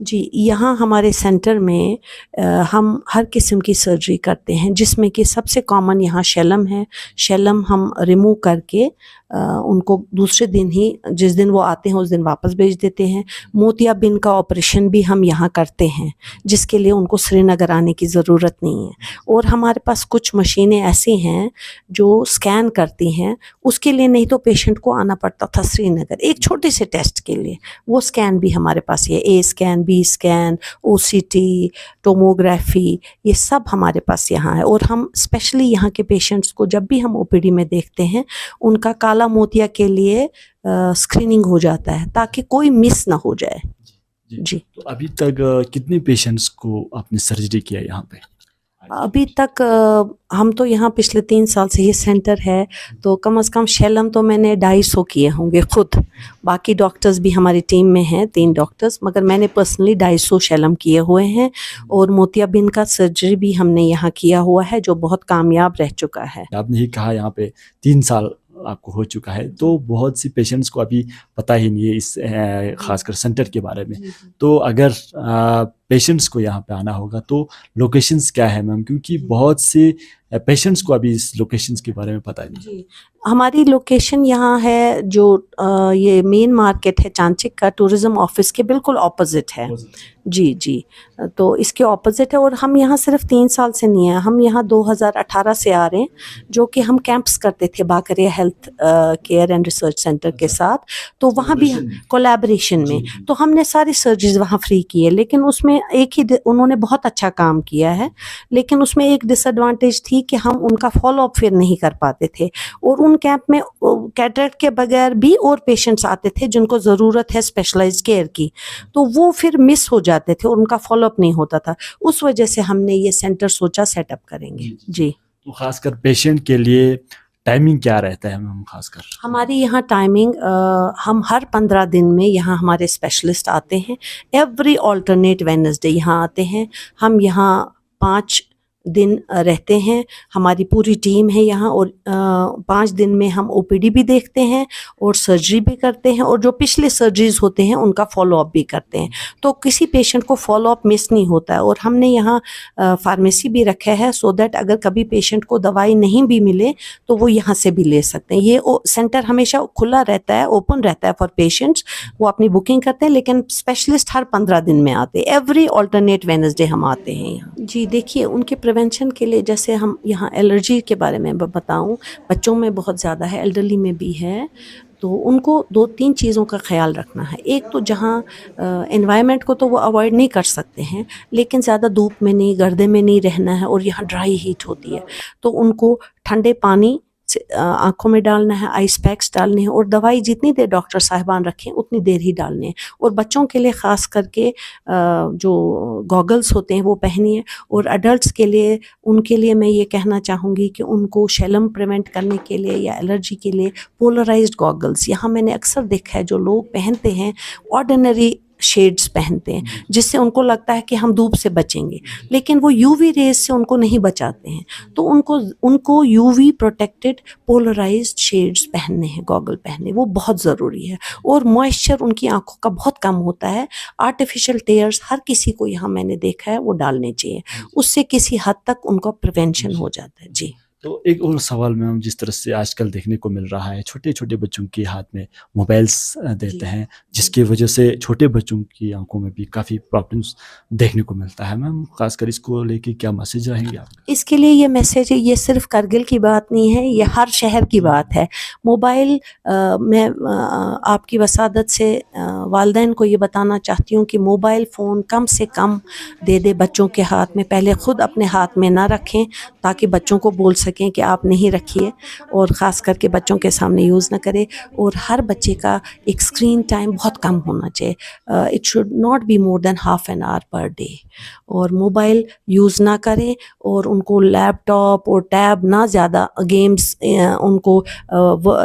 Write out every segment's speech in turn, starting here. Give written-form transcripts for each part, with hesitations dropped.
جی یہاں ہمارے سینٹر میں ہم ہر قسم کی سرجری کرتے ہیں، جس میں کہ سب سے کامن یہاں شیلم ہے. شیلم ہم ریموو کر کے ان کو دوسرے دن ہی، جس دن وہ آتے ہیں اس دن واپس بھیج دیتے ہیں. موتیا بند کا آپریشن بھی ہم یہاں کرتے ہیں، جس کے لیے ان کو سری نگر آنے کی ضرورت نہیں ہے. اور ہمارے پاس کچھ مشینیں ایسی ہیں جو اسکین کرتی ہیں، اس کے لیے نہیں تو پیشنٹ کو آنا پڑتا تھا سری نگر ایک چھوٹے سے ٹیسٹ کے لیے. وہ اسکین بھی ہمارے پاس ہے، A scan, B scan, O C T, tomography, یہ سب ہمارے پاس یہاں ہے. اور ہم اسپیشلی یہاں کے پیشنٹس کو جب بھی ہم او پی ڈی میں دیکھتے ہیں، ان کا کالا موتیا کے لیے اسکریننگ ہو جاتا ہے تاکہ کوئی مس نہ ہو جائے. جی تو ابھی تک کتنے پیشنٹس کو آپ نے سرجری کیا یہاں پہ؟ ابھی تک ہم تو یہاں پچھلے 3 سال سے یہ سینٹر ہے، تو کم از کم شیلم تو میں نے 250 کیے ہوں گے خود. باقی ڈاکٹرز بھی ہماری ٹیم میں ہیں 3 ڈاکٹرز، مگر میں نے پرسنلی 250 شیلم کیے ہوئے ہیں. اور موتیا بند کا سرجری بھی ہم نے یہاں کیا ہوا ہے، جو بہت کامیاب رہ چکا ہے. آپ نے ہی کہا یہاں پہ 3 سال آپ کو ہو چکا ہے، تو بہت سی پیشنٹس کو ابھی پتہ ہی نہیں ہے اس خاص کر سینٹر کے بارے میں. تو اگر پیشنٹس کو یہاں پہ آنا ہوگا تو لوکیشنز کیا ہے میم؟ کیونکہ بہت سے پیشنٹس کو ابھی اس لوکیشنز کے بارے میں پتہ نہیں. ہماری لوکیشن یہاں ہے، جو یہ مین مارکیٹ ہے چانچک کا، ٹورزم آفس کے بالکل اپوزٹ ہے. جی جی تو اس کے اپوزٹ ہے. اور ہم یہاں صرف 3 سال سے نہیں ہیں، ہم یہاں 2018 سے آ رہے ہیں، جو کہ ہم کیمپس کرتے تھے Bakaria health care and research centre کے ساتھ. تو وہاں بھی کولیبریشن میں تو ہم نے ساری سرجریز وہاں فری کی ہے. لیکن اس میں ایک ہی انہوں نے بہت اچھا کام کیا ہے، لیکن اس میں ایک ڈس ایڈوانٹیج تھی کہ ہم ان کا فالو اپ پھر نہیں کر پاتے تھے. اور ان کیمپ میں کیٹریکٹ کے بغیر بھی اور پیشنٹس آتے تھے جن کو ضرورت ہے اسپیشلائزڈ کیئر کی، تو وہ پھر مس ہو جاتے تھے اور ان کا فالو اپ نہیں ہوتا تھا. اس وجہ سے ہم نے یہ سینٹر سوچا سیٹ اپ کریں گے. جی تو خاص کر پیشنٹ کے لیے ٹائمنگ کیا رہتا ہے ہم خاص کر؟ ہماری یہاں ٹائمنگ، ہم ہر 15 دن میں یہاں ہمارے اسپیشلسٹ آتے ہیں. ایوری آلٹرنیٹ وینسڈے یہاں آتے ہیں. ہم یہاں 5 دن رہتے ہیں، ہماری پوری ٹیم ہے یہاں. اور 5 دن میں ہم او پی ڈی بھی دیکھتے ہیں اور سرجری بھی کرتے ہیں، اور جو پچھلے سرجریز ہوتے ہیں ان کا فالو اپ بھی کرتے ہیں. تو کسی پیشنٹ کو فالو اپ مس نہیں ہوتا ہے. اور ہم نے یہاں فارمیسی بھی رکھا ہے، سو دیٹ اگر کبھی پیشنٹ کو دوائی نہیں بھی ملے تو وہ یہاں سے بھی لے سکتے ہیں. یہ سینٹر ہمیشہ کھلا رہتا ہے، اوپن رہتا ہے فار پیشنٹس. وہ اپنی بکنگ کرتے ہیں، لیکن اسپیشلسٹ ہر 15 دن میں آتے ہیں. ایوری آلٹرنیٹ وینسڈے ہم آتے ہیں یہاں. جی دیکھیے، ان کے پریونشن کے لیے جیسے ہم یہاں الرجی کے بارے میں بتاؤں، بچوں میں بہت زیادہ ہے، ایلڈرلی میں بھی ہے. تو ان کو 2-3 چیزوں کا خیال رکھنا ہے. ایک تو جہاں انوائرمنٹ کو تو وہ اوائڈ نہیں کر سکتے ہیں، لیکن زیادہ دھوپ میں نہیں، گردے میں نہیں رہنا ہے. اور یہاں ڈرائی ہیٹ ہوتی ہے، تو ان کو ٹھنڈے پانی آنکھوں میں ڈالنا ہے، آئس پیکس ڈالنے ہیں، اور دوائی جتنی دیر ڈاکٹر صاحبان رکھیں اتنی دیر ہی ڈالنے ہیں. اور بچوں کے لیے خاص کر کے جو گوگلز ہوتے ہیں وہ پہنیے. اور اڈلٹس کے لیے، ان کے لیے میں یہ کہنا چاہوں گی کہ ان کو شیلم پریونٹ کرنے کے لیے یا الرجی کے لیے پولرائزڈ گوگلز یہاں میں نے اکثر دیکھا ہے جو لوگ پہنتے ہیں، آرڈینری شیڈز پہنتے ہیں، جس سے ان کو لگتا ہے کہ ہم دھوپ سے بچیں گے، لیکن وہ یو وی ریز سے ان کو نہیں بچاتے ہیں. تو ان کو U V protected polarised shades پہننے ہیں، گوگل پہننے، وہ بہت ضروری ہے. اور موئسچر ان کی آنکھوں کا بہت کم ہوتا ہے. آرٹیفیشل ٹیئرز ہر کسی کو یہاں میں نے دیکھا ہے وہ ڈالنے چاہیے، اس سے کسی حد تک ان کا پریونشن ہو جاتا ہے. جی تو ایک اور سوال میں، جس طرح سے آج کل دیکھنے کو مل رہا ہے، چھوٹے چھوٹے بچوں کے ہاتھ میں موبائلس دیتے ہیں، جس کی وجہ سے چھوٹے بچوں کی آنکھوں میں بھی کافی پرابلمس دیکھنے کو ملتا ہے. میم خاص کر اس کو لے کے کیا میسج رہیں گے آپ کا؟ اس کے لیے یہ میسیج ہے، یہ صرف کرگل کی بات نہیں ہے، یہ ہر شہر کی بات ہے. موبائل، میں آپ کی وسادت سے والدین کو یہ بتانا چاہتی ہوں کہ موبائل فون کم سے کم دے دے بچوں کے ہاتھ میں. پہلے خود اپنے ہاتھ میں نہ رکھیں تاکہ بچوں کو بول سکیں کہ آپ نہیں رکھیے، اور خاص کر کے بچوں کے سامنے یوز نہ کرے. اور ہر بچے کا ایک اسکرین ٹائم بہت کم ہونا چاہیے. It should not be more than ½ an hour per day. اور موبائل یوز نہ کریں، اور ان کو لیپ ٹاپ اور ٹیب نہ زیادہ گیمز، ان کو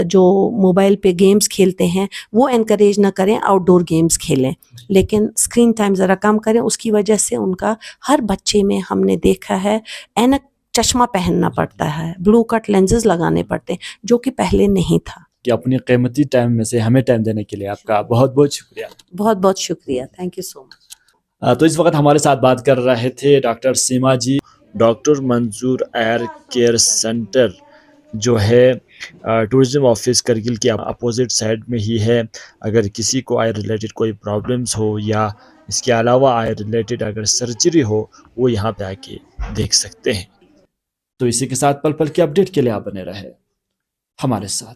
جو موبائل پہ گیمز کھیلتے ہیں وہ انکریج نہ کریں، آؤٹ ڈور گیمز کھیلیں، لیکن اسکرین ٹائم ذرا کم کریں. اس کی وجہ سے ان کا ہر بچے میں ہم نے دیکھا ہے اینک، چشمہ پہننا پڑتا ہے، بلو کٹ لینزز لگانے پڑتے ہیں، جو کہ پہلے نہیں تھا. کہ اپنی قیمتی ٹائم میں سے ہمیں ٹائم دینے کے لیے آپ کا بہت بہت شکریہ. بہت بہت شکریہ. تھینک یو سو مچ. تو اس وقت ہمارے ساتھ بات کر رہے تھے ڈاکٹر سیما جی، ڈاکٹر منظور ایئر کیئر سینٹر جو ہے ٹورزم آفس کرگل کے اپوزٹ سائڈ میں ہی ہے۔ اگر کسی کو آئی ریلیٹڈ کوئی پرابلمس ہو یا اس کے علاوہ آئی ریلیٹڈ اگر سرجری ہو، وہ یہاں پہ آ کے دیکھ سکتے ہیں۔ تو اسی کے ساتھ پل پل کی اپڈیٹ کے لیے آپ بنے رہے ہمارے ساتھ۔